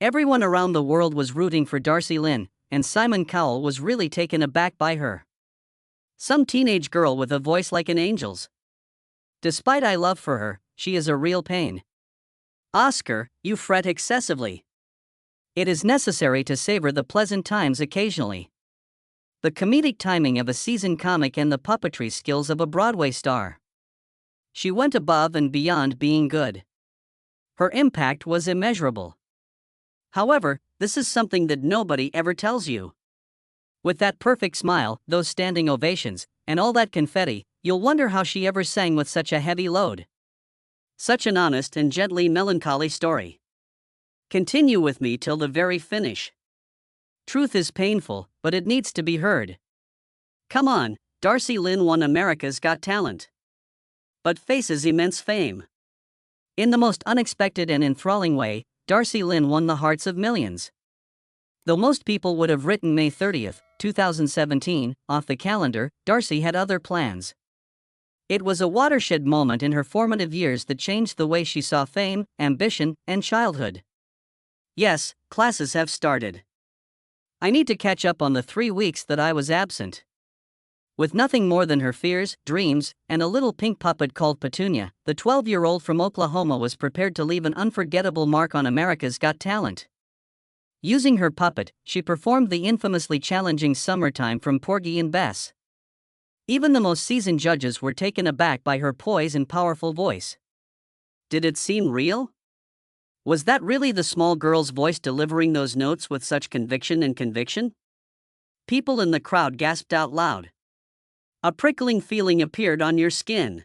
Everyone around the world was rooting for Darci Lynne, and Simon Cowell was really taken aback by her. Some teenage girl with a voice like an angel's. Despite my love for her, she is a real pain. Oscar, you fret excessively. It is necessary to savor the pleasant times occasionally. The comedic timing of a seasoned comic and the puppetry skills of a Broadway star. She went above and beyond being good. Her impact was immeasurable. However, this is something that nobody ever tells you. With that perfect smile, those standing ovations, and all that confetti, you'll wonder how she ever sang with such a heavy load. Such an honest and gently melancholy story. Continue with me till the very finish. Truth is painful, but it needs to be heard. Come on, Darci Lynne won America's Got Talent, but faces immense fame. In the most unexpected and enthralling way, Darci Lynne won the hearts of millions. Though most people would have written May 30th, 2017, off the calendar, Darci had other plans. It was a watershed moment in her formative years that changed the way she saw fame, ambition, and childhood. Yes, classes have started. I need to catch up on the 3 weeks that I was absent. With nothing more than her fears, dreams, and a little pink puppet called Petunia, the 12-year-old from Oklahoma was prepared to leave an unforgettable mark on America's Got Talent. Using her puppet, she performed the infamously challenging Summertime from Porgy and Bess. Even the most seasoned judges were taken aback by her poise and powerful voice. Did it seem real? Was that really the small girl's voice delivering those notes with such conviction and conviction? People in the crowd gasped out loud. A prickling feeling appeared on your skin.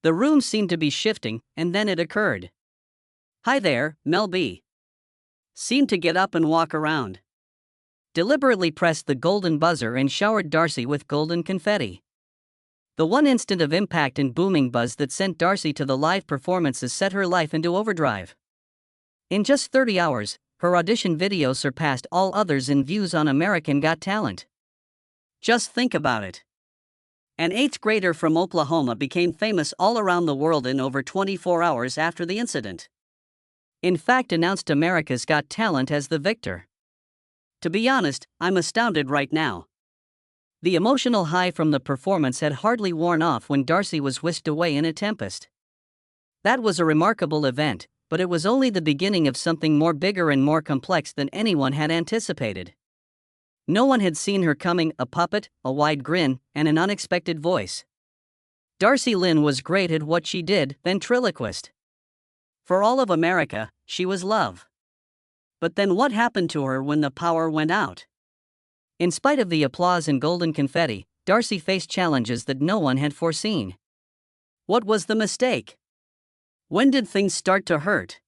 The room seemed to be shifting, and then it occurred. Hi there, Mel B. Seemed to get up and walk around. Deliberately pressed the golden buzzer and showered Darci with golden confetti. The one instant of impact and booming buzz that sent Darci to the live performances set her life into overdrive. In just 30 hours, her audition video surpassed all others in views on American Got Talent. Just think about it. An 8th grader from Oklahoma became famous all around the world in over 24 hours after the incident. In fact, announced America's Got Talent as the victor. To be honest, I'm astounded right now. The emotional high from the performance had hardly worn off when Darci was whisked away in a tempest. That was a remarkable event, but it was only the beginning of something more bigger and more complex than anyone had anticipated. No one had seen her coming, a puppet, a wide grin, and an unexpected voice. Darci Lynne was great at what she did, ventriloquist. For all of America, she was love. But then what happened to her when the power went out? In spite of the applause and golden confetti, Darci faced challenges that no one had foreseen. What was the mistake? When did things start to hurt?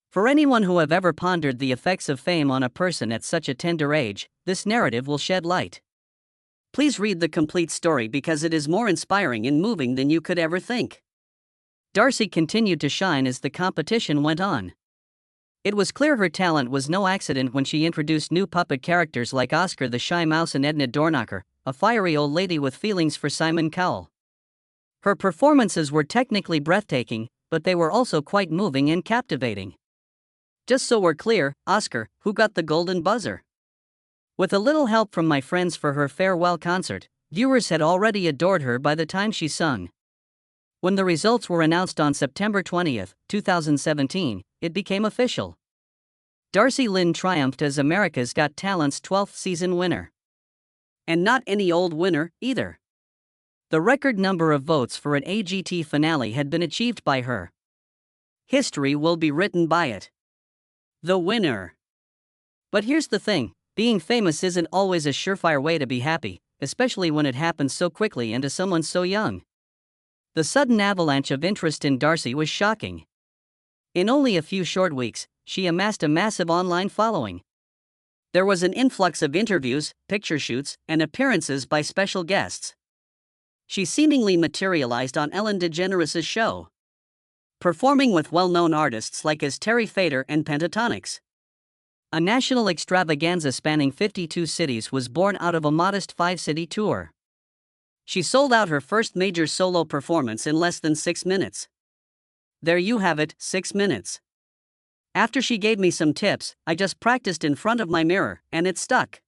For anyone who have ever pondered the effects of fame on a person at such a tender age, this narrative will shed light. Please read the complete story because it is more inspiring and moving than you could ever think. Darci continued to shine as the competition went on. It was clear her talent was no accident when she introduced new puppet characters like Oscar the Shy Mouse and Edna Dornacher, a fiery old lady with feelings for Simon Cowell. Her performances were technically breathtaking, but they were also quite moving and captivating. Just so we're clear, Oscar, who got the golden buzzer? With a little help from my friends for her farewell concert, viewers had already adored her by the time she sung. When the results were announced on September 20th, 2017, it became official. Darci Lynne triumphed as America's Got Talent's 12th season winner. And not any old winner, either. The record number of votes for an AGT finale had been achieved by her. History will be written by it. The winner. But here's the thing, being famous isn't always a surefire way to be happy, especially when it happens so quickly and to someone so young. The sudden avalanche of interest in Darci was shocking. In only a few short weeks, she amassed a massive online following. There was an influx of interviews, picture shoots, and appearances by special guests. She seemingly materialized on Ellen DeGeneres' show, performing with well-known artists like as Terry Fator and Pentatonix. A national extravaganza spanning 52 cities was born out of a modest 5-city tour. She sold out her first major solo performance in less than 6 minutes. There you have it, 6 minutes. After she gave me some tips, I just practiced in front of my mirror, and it stuck.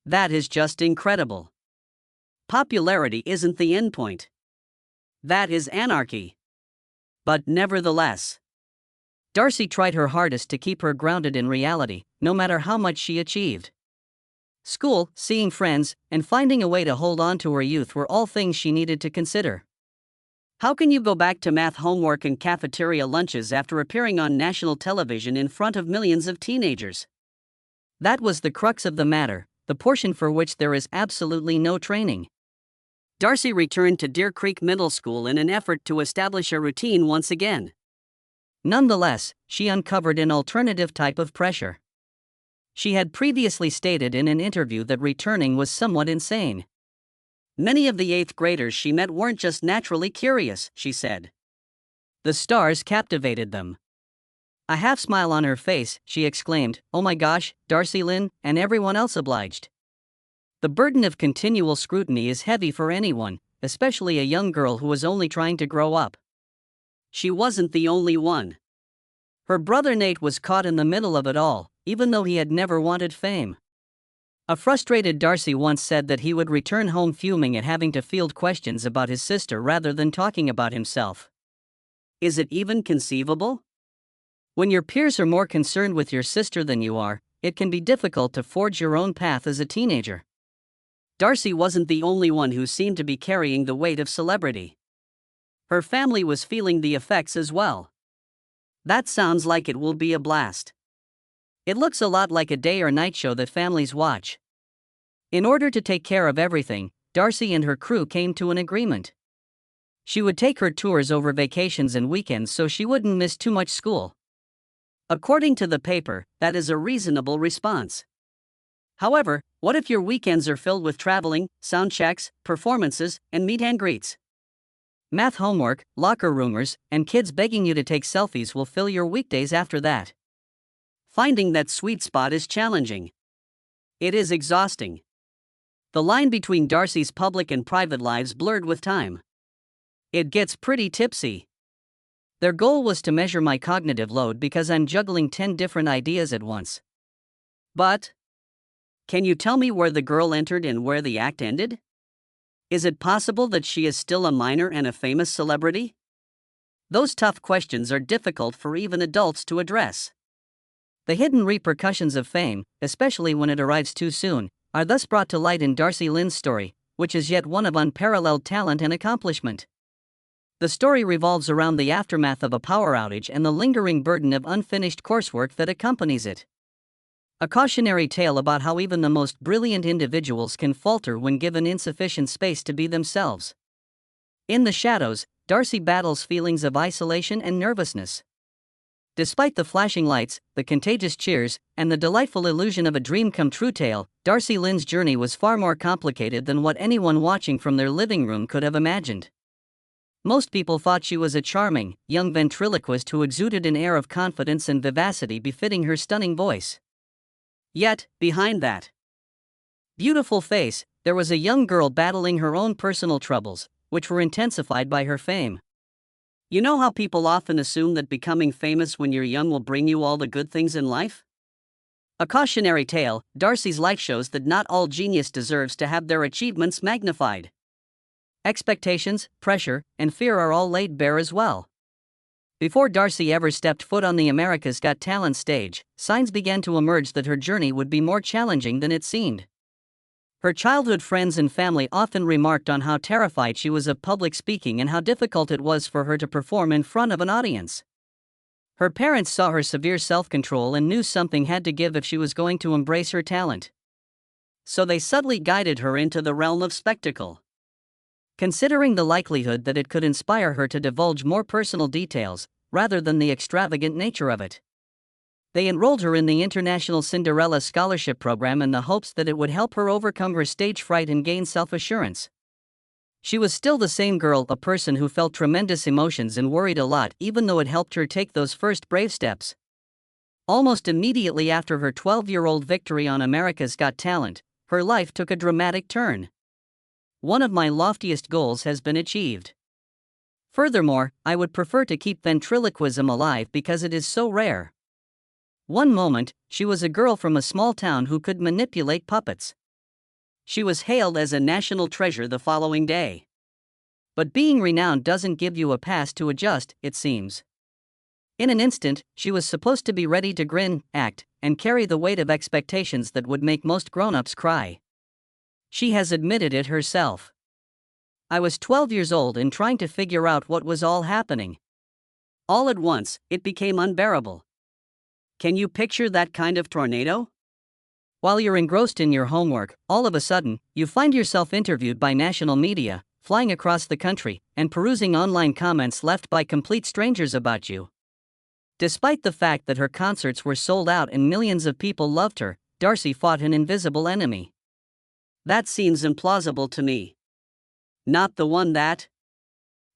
That is just incredible. Popularity isn't the endpoint. That is anarchy. But nevertheless, Darci tried her hardest to keep her grounded in reality, no matter how much she achieved. School, seeing friends, and finding a way to hold on to her youth were all things she needed to consider. How can you go back to math homework and cafeteria lunches after appearing on national television in front of millions of teenagers? That was the crux of the matter, the portion for which there is absolutely no training. Darci returned to Deer Creek Middle School in an effort to establish a routine once again. Nonetheless, she uncovered an alternative type of pressure. She had previously stated in an interview that returning was somewhat insane. Many of the 8th graders she met weren't just naturally curious, she said. The stars captivated them. A half smile on her face, she exclaimed, "Oh my gosh, Darci Lynne," and everyone else obliged. The burden of continual scrutiny is heavy for anyone, especially a young girl who was only trying to grow up. She wasn't the only one. Her brother Nate was caught in the middle of it all, even though he had never wanted fame. A frustrated Darci once said that he would return home fuming at having to field questions about his sister rather than talking about himself. Is it even conceivable? When your peers are more concerned with your sister than you are, it can be difficult to forge your own path as a teenager. Darci wasn't the only one who seemed to be carrying the weight of celebrity. Her family was feeling the effects as well. That sounds like it will be a blast. It looks a lot like a day or night show that families watch. In order to take care of everything, Darci and her crew came to an agreement. She would take her tours over vacations and weekends so she wouldn't miss too much school. According to the paper, that is a reasonable response. However, what if your weekends are filled with traveling, sound checks, performances, and meet and greets? Math homework, locker rumors, and kids begging you to take selfies will fill your weekdays after that. Finding that sweet spot is challenging. It is exhausting. The line between Darci's public and private lives blurred with time. It gets pretty tipsy. Their goal was to measure my cognitive load because I'm juggling 10 different ideas at once. But, can you tell me where the girl entered and where the act ended? Is it possible that she is still a minor and a famous celebrity? Those tough questions are difficult for even adults to address. The hidden repercussions of fame, especially when it arrives too soon, are thus brought to light in Darci Lynne's story, which is yet one of unparalleled talent and accomplishment. The story revolves around the aftermath of a power outage and the lingering burden of unfinished coursework that accompanies it. A cautionary tale about how even the most brilliant individuals can falter when given insufficient space to be themselves. In the shadows, Darci battles feelings of isolation and nervousness. Despite the flashing lights, the contagious cheers, and the delightful illusion of a dream-come-true tale, Darci Lynne's journey was far more complicated than what anyone watching from their living room could have imagined. Most people thought she was a charming, young ventriloquist who exuded an air of confidence and vivacity befitting her stunning voice. Yet, behind that beautiful face, there was a young girl battling her own personal troubles, which were intensified by her fame. You know how people often assume that becoming famous when you're young will bring you all the good things in life? A cautionary tale, Darci's life shows that not all genius deserves to have their achievements magnified. Expectations, pressure, and fear are all laid bare as well. Before Darci ever stepped foot on the America's Got Talent stage, signs began to emerge that her journey would be more challenging than it seemed. Her childhood friends and family often remarked on how terrified she was of public speaking and how difficult it was for her to perform in front of an audience. Her parents saw her severe self-control and knew something had to give if she was going to embrace her talent. So they subtly guided her into the realm of spectacle. Considering the likelihood that it could inspire her to divulge more personal details, rather than the extravagant nature of it, they enrolled her in the International Cinderella Scholarship Program in the hopes that it would help her overcome her stage fright and gain self-assurance. She was still the same girl, a person who felt tremendous emotions and worried a lot, even though it helped her take those first brave steps. Almost immediately after her 12-year-old victory on America's Got Talent, her life took a dramatic turn. One of my loftiest goals has been achieved. Furthermore, I would prefer to keep ventriloquism alive because it is so rare. One moment, she was a girl from a small town who could manipulate puppets. She was hailed as a national treasure the following day. But being renowned doesn't give you a pass to adjust, it seems. In an instant, she was supposed to be ready to grin, act, and carry the weight of expectations that would make most grown-ups cry. She has admitted it herself. I was 12 years old and trying to figure out what was all happening. All at once, it became unbearable. Can you picture that kind of tornado? While you're engrossed in your homework, all of a sudden, you find yourself interviewed by national media, flying across the country, and perusing online comments left by complete strangers about you. Despite the fact that her concerts were sold out and millions of people loved her, Darci fought an invisible enemy. That seems implausible to me. Not the one that...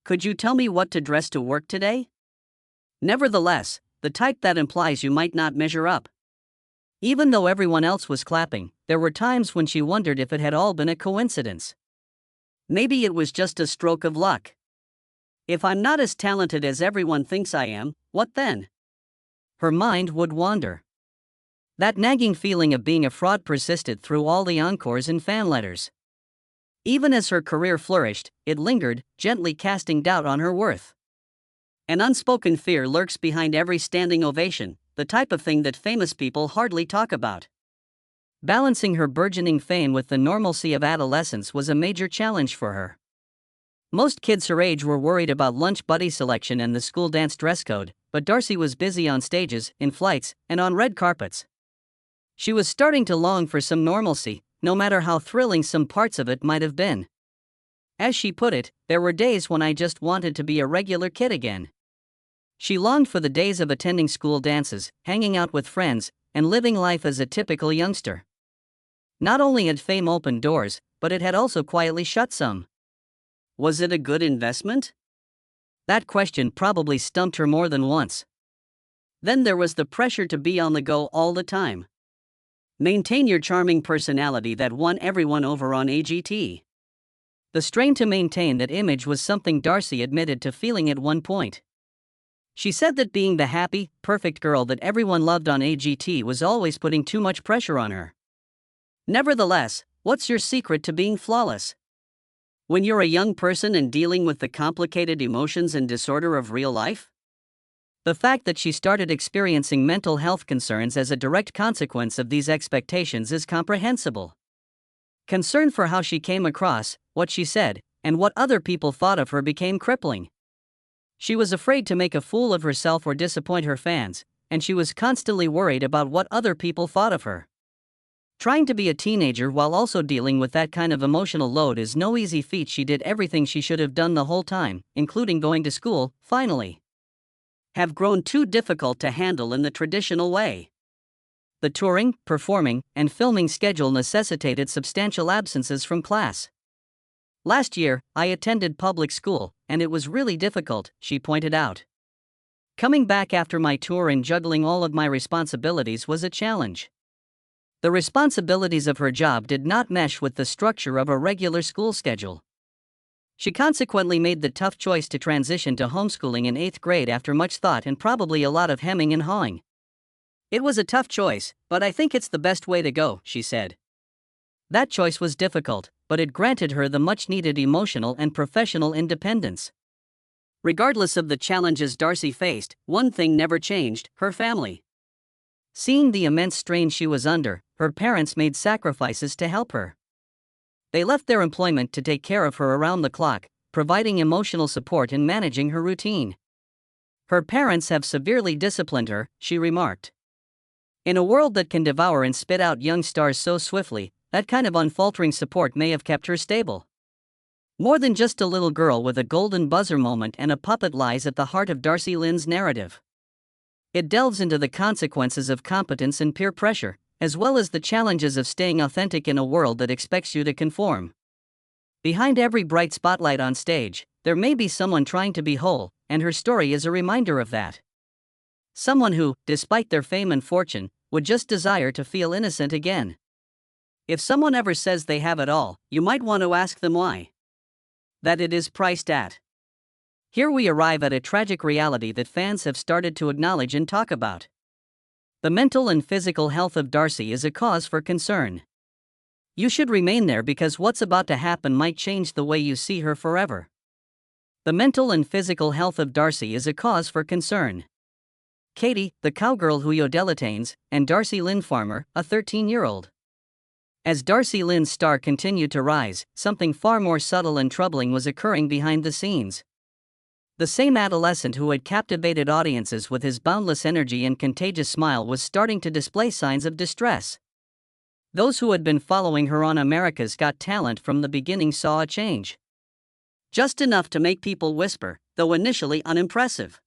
Could you tell me what to dress to work today? Nevertheless, the type that implies you might not measure up. Even though everyone else was clapping, there were times when she wondered if it had all been a coincidence. Maybe it was just a stroke of luck. If I'm not as talented as everyone thinks I am, what then? Her mind would wander. That nagging feeling of being a fraud persisted through all the encores and fan letters. Even as her career flourished, it lingered, gently casting doubt on her worth. An unspoken fear lurks behind every standing ovation, the type of thing that famous people hardly talk about. Balancing her burgeoning fame with the normalcy of adolescence was a major challenge for her. Most kids her age were worried about lunch buddy selection and the school dance dress code, but Darci was busy on stages, in flights, and on red carpets. She was starting to long for some normalcy, no matter how thrilling some parts of it might have been. As she put it, there were days when I just wanted to be a regular kid again. She longed for the days of attending school dances, hanging out with friends, and living life as a typical youngster. Not only had fame opened doors, but it had also quietly shut some. Was it a good investment? That question probably stumped her more than once. Then there was the pressure to be on the go all the time. Maintain your charming personality that won everyone over on AGT. The strain to maintain that image was something Darci admitted to feeling at one point. She said that being the happy, perfect girl that everyone loved on AGT was always putting too much pressure on her. Nevertheless, what's your secret to being flawless? When you're a young person and dealing with the complicated emotions and disorder of real life? The fact that she started experiencing mental health concerns as a direct consequence of these expectations is comprehensible. Concern for how she came across, what she said, and what other people thought of her became crippling. She was afraid to make a fool of herself or disappoint her fans, and she was constantly worried about what other people thought of her. Trying to be a teenager while also dealing with that kind of emotional load is no easy feat. She did everything she should have done the whole time, including going to school, finally. Have grown too difficult to handle in the traditional way. The touring, performing, and filming schedule necessitated substantial absences from class. Last year, I attended public school, and it was really difficult, she pointed out. Coming back after my tour and juggling all of my responsibilities was a challenge. The responsibilities of her job did not mesh with the structure of a regular school schedule. She consequently made the tough choice to transition to homeschooling in 8th grade after much thought and probably a lot of hemming and hawing. It was a tough choice, but I think it's the best way to go, she said. That choice was difficult, but it granted her the much-needed emotional and professional independence. Regardless of the challenges Darci faced, one thing never changed: her family. Seeing the immense strain she was under, her parents made sacrifices to help her. They left their employment to take care of her around the clock, providing emotional support and managing her routine. Her parents have severely disciplined her, she remarked. In a world that can devour and spit out young stars so swiftly, that kind of unfaltering support may have kept her stable. More than just a little girl with a golden buzzer moment and a puppet lies at the heart of Darci Lynne's narrative. It delves into the consequences of competence and peer pressure, as well as the challenges of staying authentic in a world that expects you to conform. Behind every bright spotlight on stage, there may be someone trying to be whole, and her story is a reminder of that. Someone who, despite their fame and fortune, would just desire to feel innocent again. If someone ever says they have it all, you might want to ask them why. That it is priced at. Here we arrive at a tragic reality that fans have started to acknowledge and talk about. The mental and physical health of Darci is a cause for concern. You should remain there because what's about to happen might change the way you see her forever. The mental and physical health of Darci is a cause for concern. Katie, the cowgirl who yodeletanes, and Darci Lynne Farmer, a 13-year-old. As Darci Lynne's star continued to rise, something far more subtle and troubling was occurring behind the scenes. The same adolescent who had captivated audiences with his boundless energy and contagious smile was starting to display signs of distress. Those who had been following her on America's Got Talent from the beginning saw a change. Just enough to make people whisper, though initially unimpressive.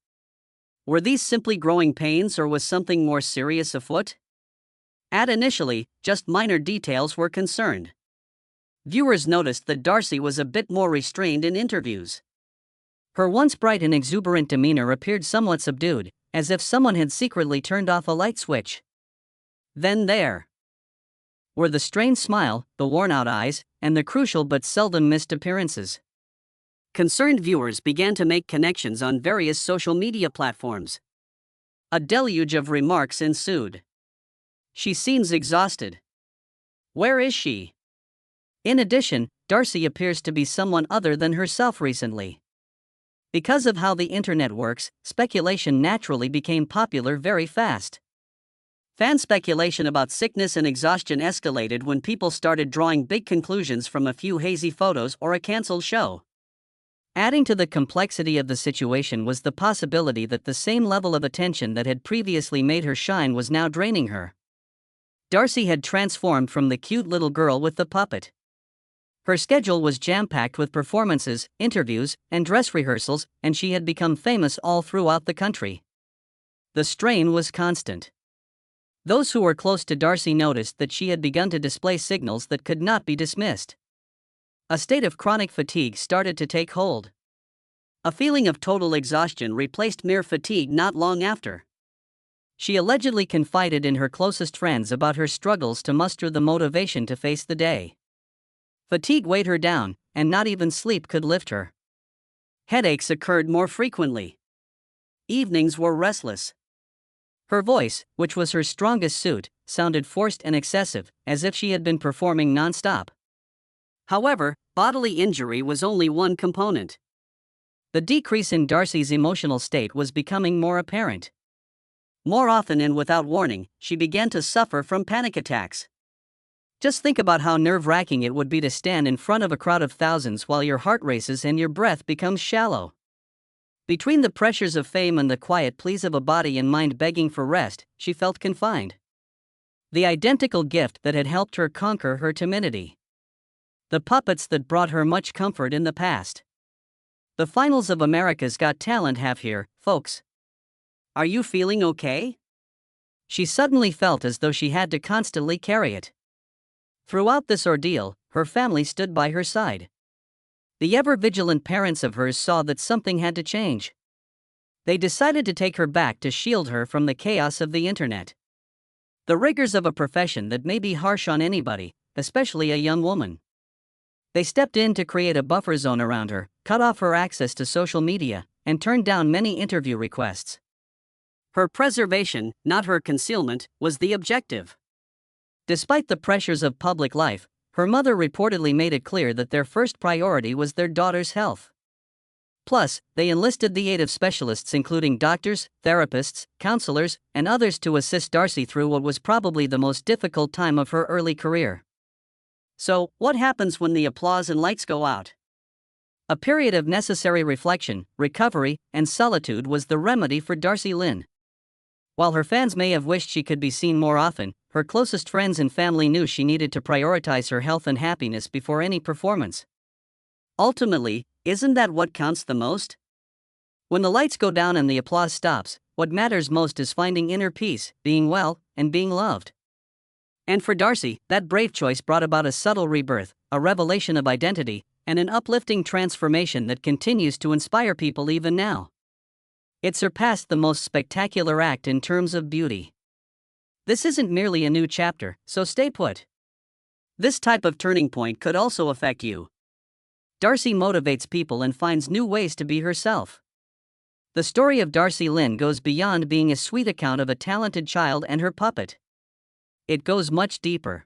Were these simply growing pains or was something more serious afoot? Initially, just minor details were concerned. Viewers noticed that Darci was a bit more restrained in interviews. Her once bright and exuberant demeanor appeared somewhat subdued, as if someone had secretly turned off a light switch. Then there were the strained smile, the worn-out eyes, and the crucial but seldom missed appearances. Concerned viewers began to make connections on various social media platforms. A deluge of remarks ensued. She seems exhausted. Where is she? In addition, Darci appears to be someone other than herself recently. Because of how the internet works, speculation naturally became popular very fast. Fan speculation about sickness and exhaustion escalated when people started drawing big conclusions from a few hazy photos or a cancelled show. Adding to the complexity of the situation was the possibility that the same level of attention that had previously made her shine was now draining her. Darci had transformed from the cute little girl with the puppet. Her schedule was jam-packed with performances, interviews, and dress rehearsals, and she had become famous all throughout the country. The strain was constant. Those who were close to Darci noticed that she had begun to display signals that could not be dismissed. A state of chronic fatigue started to take hold. A feeling of total exhaustion replaced mere fatigue not long after. She allegedly confided in her closest friends about her struggles to muster the motivation to face the day. Fatigue weighed her down, and not even sleep could lift her. Headaches occurred more frequently. Evenings were restless. Her voice, which was her strongest suit, sounded forced and excessive, as if she had been performing non-stop. However, bodily injury was only one component. The decrease in Darci's emotional state was becoming more apparent. More often and without warning, she began to suffer from panic attacks. Just think about how nerve-wracking it would be to stand in front of a crowd of thousands while your heart races and your breath becomes shallow. Between the pressures of fame and the quiet pleas of a body and mind begging for rest, she felt confined. The identical gift that had helped her conquer her timidity. The puppets that brought her much comfort in the past. The finals of America's Got Talent have here, folks. Are you feeling okay? She suddenly felt as though she had to constantly carry it. Throughout this ordeal, her family stood by her side. The ever-vigilant parents of hers saw that something had to change. They decided to take her back to shield her from the chaos of the internet. The rigors of a profession that may be harsh on anybody, especially a young woman. They stepped in to create a buffer zone around her, cut off her access to social media, and turned down many interview requests. Her preservation, not her concealment, was the objective. Despite the pressures of public life, her mother reportedly made it clear that their first priority was their daughter's health. Plus, they enlisted the aid of specialists including doctors, therapists, counselors, and others to assist Darci through what was probably the most difficult time of her early career. So, what happens when the applause and lights go out? A period of necessary reflection, recovery, and solitude was the remedy for Darci Lynne. While her fans may have wished she could be seen more often, her closest friends and family knew she needed to prioritize her health and happiness before any performance. Ultimately, isn't that what counts the most? When the lights go down and the applause stops, what matters most is finding inner peace, being well, and being loved. And for Darci, that brave choice brought about a subtle rebirth, a revelation of identity, and an uplifting transformation that continues to inspire people even now. It surpassed the most spectacular act in terms of beauty. This isn't merely a new chapter, so stay put. This type of turning point could also affect you. Darci motivates people and finds new ways to be herself. The story of Darci Lynne goes beyond being a sweet account of a talented child and her puppet. It goes much deeper.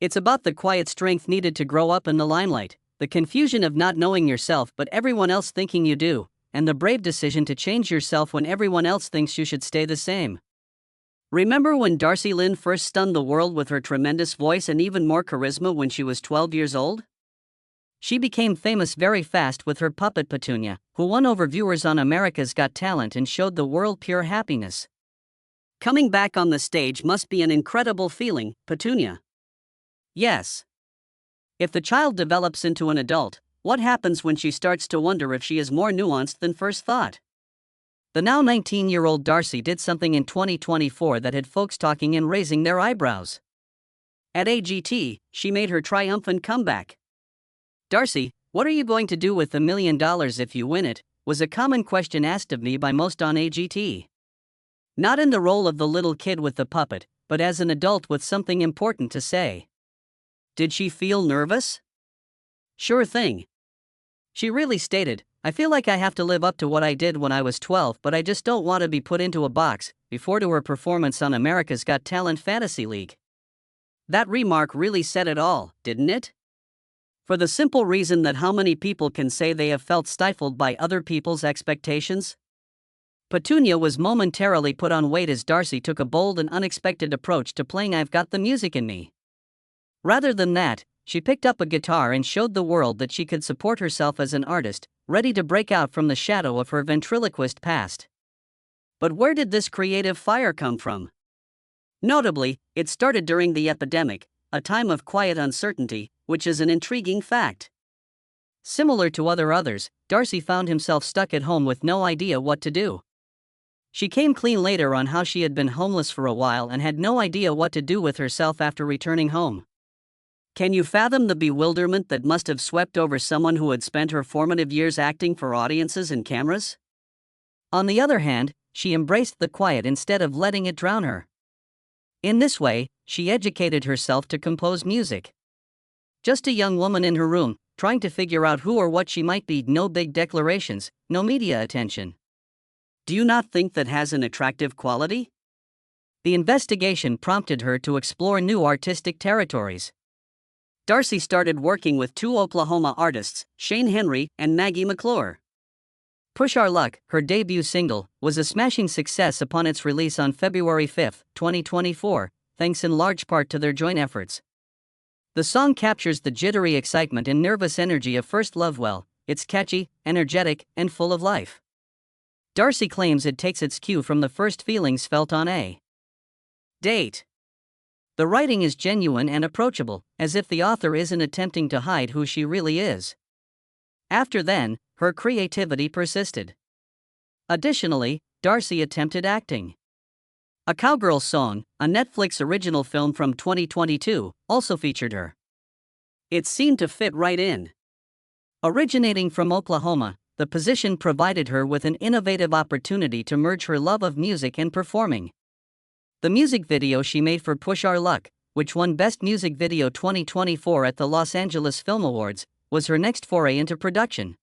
It's about the quiet strength needed to grow up in the limelight, the confusion of not knowing yourself but everyone else thinking you do, and the brave decision to change yourself when everyone else thinks you should stay the same. Remember when Darci Lynne first stunned the world with her tremendous voice and even more charisma when she was 12 years old? She became famous very fast with her puppet Petunia, who won over viewers on America's Got Talent and showed the world pure happiness. Coming back on the stage must be an incredible feeling, Petunia. Yes. If the child develops into an adult, what happens when she starts to wonder if she is more nuanced than first thought? The now 19-year-old Darci did something in 2024 that had folks talking and raising their eyebrows. At AGT, she made her triumphant comeback. "Darci, what are you going to do with $1 million if you win it?" was a common question asked of me by most on AGT. Not in the role of the little kid with the puppet, but as an adult with something important to say. Did she feel nervous? Sure thing. She really stated, "I feel like I have to live up to what I did when I was 12, but I just don't want to be put into a box," before to her performance on America's Got Talent Fantasy League. That remark really said it all, didn't it? For the simple reason that how many people can say they have felt stifled by other people's expectations? Petunia was momentarily put on weight as Darci took a bold and unexpected approach to playing I've Got the Music in Me. Rather than that, she picked up a guitar and showed the world that she could support herself as an artist, ready to break out from the shadow of her ventriloquist past. But where did this creative fire come from? Notably, it started during the epidemic, a time of quiet uncertainty, which is an intriguing fact. Similar to others, Darci found himself stuck at home with no idea what to do. She came clean later on how she had been homeless for a while and had no idea what to do with herself after returning home. Can you fathom the bewilderment that must have swept over someone who had spent her formative years acting for audiences and cameras? On the other hand, she embraced the quiet instead of letting it drown her. In this way, she educated herself to compose music. Just a young woman in her room, trying to figure out who or what she might be, no big declarations, no media attention. Do you not think that has an attractive quality? The investigation prompted her to explore new artistic territories. Darci started working with two Oklahoma artists, Shane Henry and Maggie McClure. Push Our Luck, her debut single, was a smashing success upon its release on February 5, 2024, thanks in large part to their joint efforts. The song captures the jittery excitement and nervous energy of first love well. It's catchy, energetic, and full of life. Darci claims it takes its cue from the first feelings felt on a date. The writing is genuine and approachable, as if the author isn't attempting to hide who she really is. After then, her creativity persisted. Additionally, Darci attempted acting. A Cowgirl Song, a Netflix original film from 2022, also featured her. It seemed to fit right in. Originating from Oklahoma, the position provided her with an innovative opportunity to merge her love of music and performing. The music video she made for Push Our Luck, which won Best Music Video 2024 at the Los Angeles Film Awards, was her next foray into production.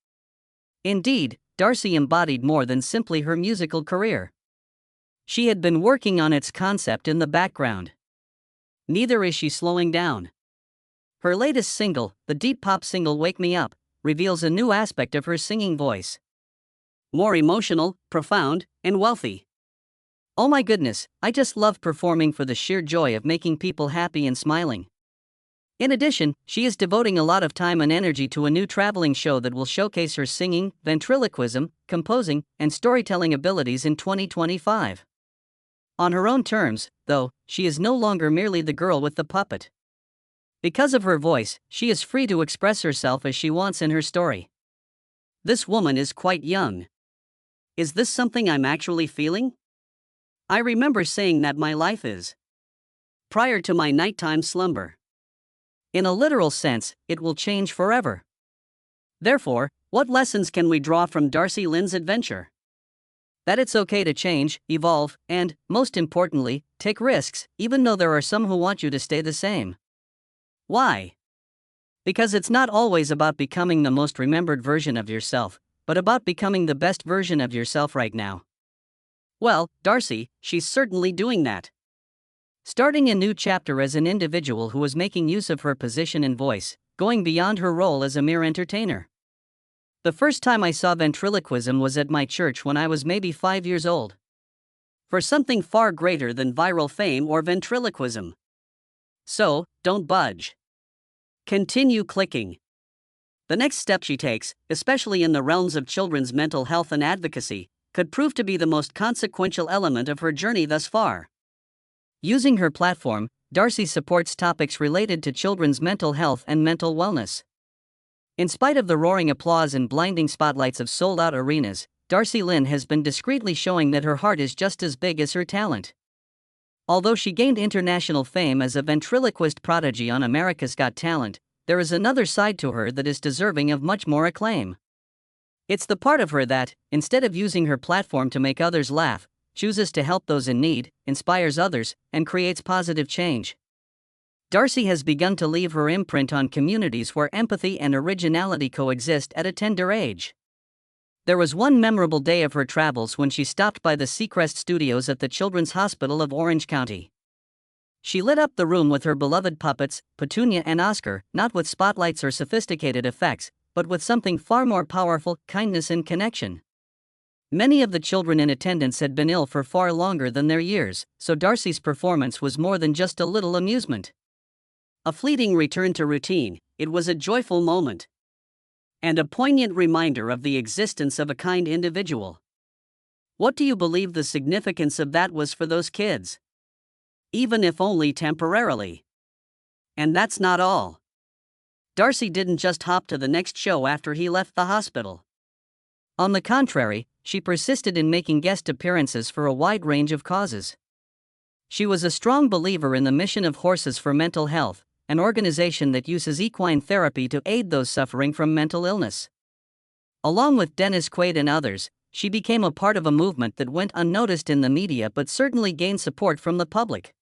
Indeed, Darci embodied more than simply her musical career. She had been working on its concept in the background. Neither is she slowing down. Her latest single, the deep pop single Wake Me Up, reveals a new aspect of her singing voice. More emotional, profound, and wealthy. Oh my goodness, I just love performing for the sheer joy of making people happy and smiling. In addition, she is devoting a lot of time and energy to a new traveling show that will showcase her singing, ventriloquism, composing, and storytelling abilities in 2025. On her own terms, though, she is no longer merely the girl with the puppet. Because of her voice, she is free to express herself as she wants in her story. This woman is quite young. Is this something I'm actually feeling? I remember saying that my life is prior to my nighttime slumber. In a literal sense, it will change forever. Therefore, what lessons can we draw from Darci Lynne's adventure? That it's okay to change, evolve, and, most importantly, take risks, even though there are some who want you to stay the same. Why? Because it's not always about becoming the most remembered version of yourself, but about becoming the best version of yourself right now. Well, Darci, she's certainly doing that. Starting a new chapter as an individual who is making use of her position and voice, going beyond her role as a mere entertainer. The first time I saw ventriloquism was at my church when I was maybe 5 years old. For something far greater than viral fame or ventriloquism. So, don't budge. Continue clicking. The next step she takes, especially in the realms of children's mental health and advocacy, could prove to be the most consequential element of her journey thus far. Using her platform, Darci supports topics related to children's mental health and mental wellness. In spite of the roaring applause and blinding spotlights of sold-out arenas, Darci Lynne has been discreetly showing that her heart is just as big as her talent. Although she gained international fame as a ventriloquist prodigy on America's Got Talent, there is another side to her that is deserving of much more acclaim. It's the part of her that, instead of using her platform to make others laugh, chooses to help those in need, inspires others, and creates positive change. Darci has begun to leave her imprint on communities where empathy and originality coexist at a tender age. There was one memorable day of her travels when she stopped by the Seacrest Studios at the Children's Hospital of Orange County. She lit up the room with her beloved puppets, Petunia and Oscar, not with spotlights or sophisticated effects, but with something far more powerful: kindness and connection. Many of the children in attendance had been ill for far longer than their years, so Darci's performance was more than just a little amusement. A fleeting return to routine, it was a joyful moment. And a poignant reminder of the existence of a kind individual. What do you believe the significance of that was for those kids? Even if only temporarily. And that's not all. Darci didn't just hop to the next show after he left the hospital. On the contrary, she persisted in making guest appearances for a wide range of causes. She was a strong believer in the mission of Horses for Mental Health, an organization that uses equine therapy to aid those suffering from mental illness. Along with Dennis Quaid and others, she became a part of a movement that went unnoticed in the media but certainly gained support from the public.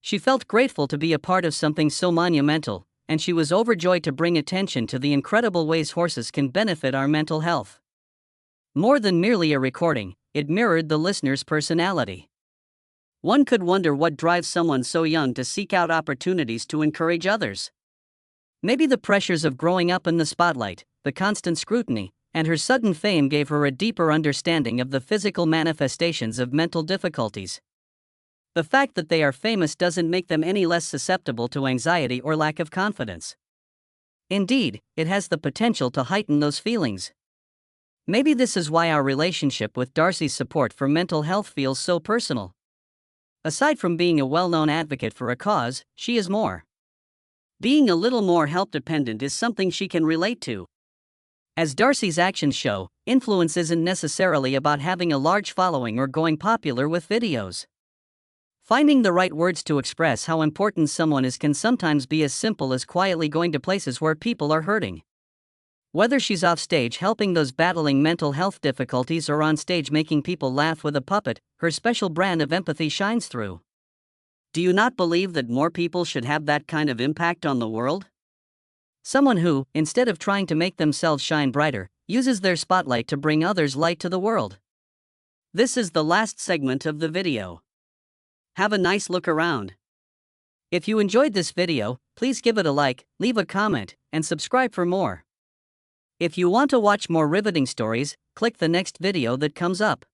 She felt grateful to be a part of something so monumental, and she was overjoyed to bring attention to the incredible ways horses can benefit our mental health. More than merely a recording, it mirrored the listener's personality. One could wonder what drives someone so young to seek out opportunities to encourage others. Maybe the pressures of growing up in the spotlight, the constant scrutiny, and her sudden fame gave her a deeper understanding of the physical manifestations of mental difficulties. The fact that they are famous doesn't make them any less susceptible to anxiety or lack of confidence. Indeed, it has the potential to heighten those feelings. Maybe this is why our relationship with Darci's support for mental health feels so personal. Aside from being a well-known advocate for a cause, she is more. Being a little more help-dependent is something she can relate to. As Darci's actions show, influence isn't necessarily about having a large following or going popular with videos. Finding the right words to express how important someone is can sometimes be as simple as quietly going to places where people are hurting. Whether she's off stage helping those battling mental health difficulties or on stage making people laugh with a puppet, her special brand of empathy shines through. Do you not believe that more people should have that kind of impact on the world? Someone who, instead of trying to make themselves shine brighter, uses their spotlight to bring others light to the world. This is the last segment of the video. Have a nice look around. If you enjoyed this video, please give it a like, leave a comment, and subscribe for more. If you want to watch more riveting stories, click the next video that comes up.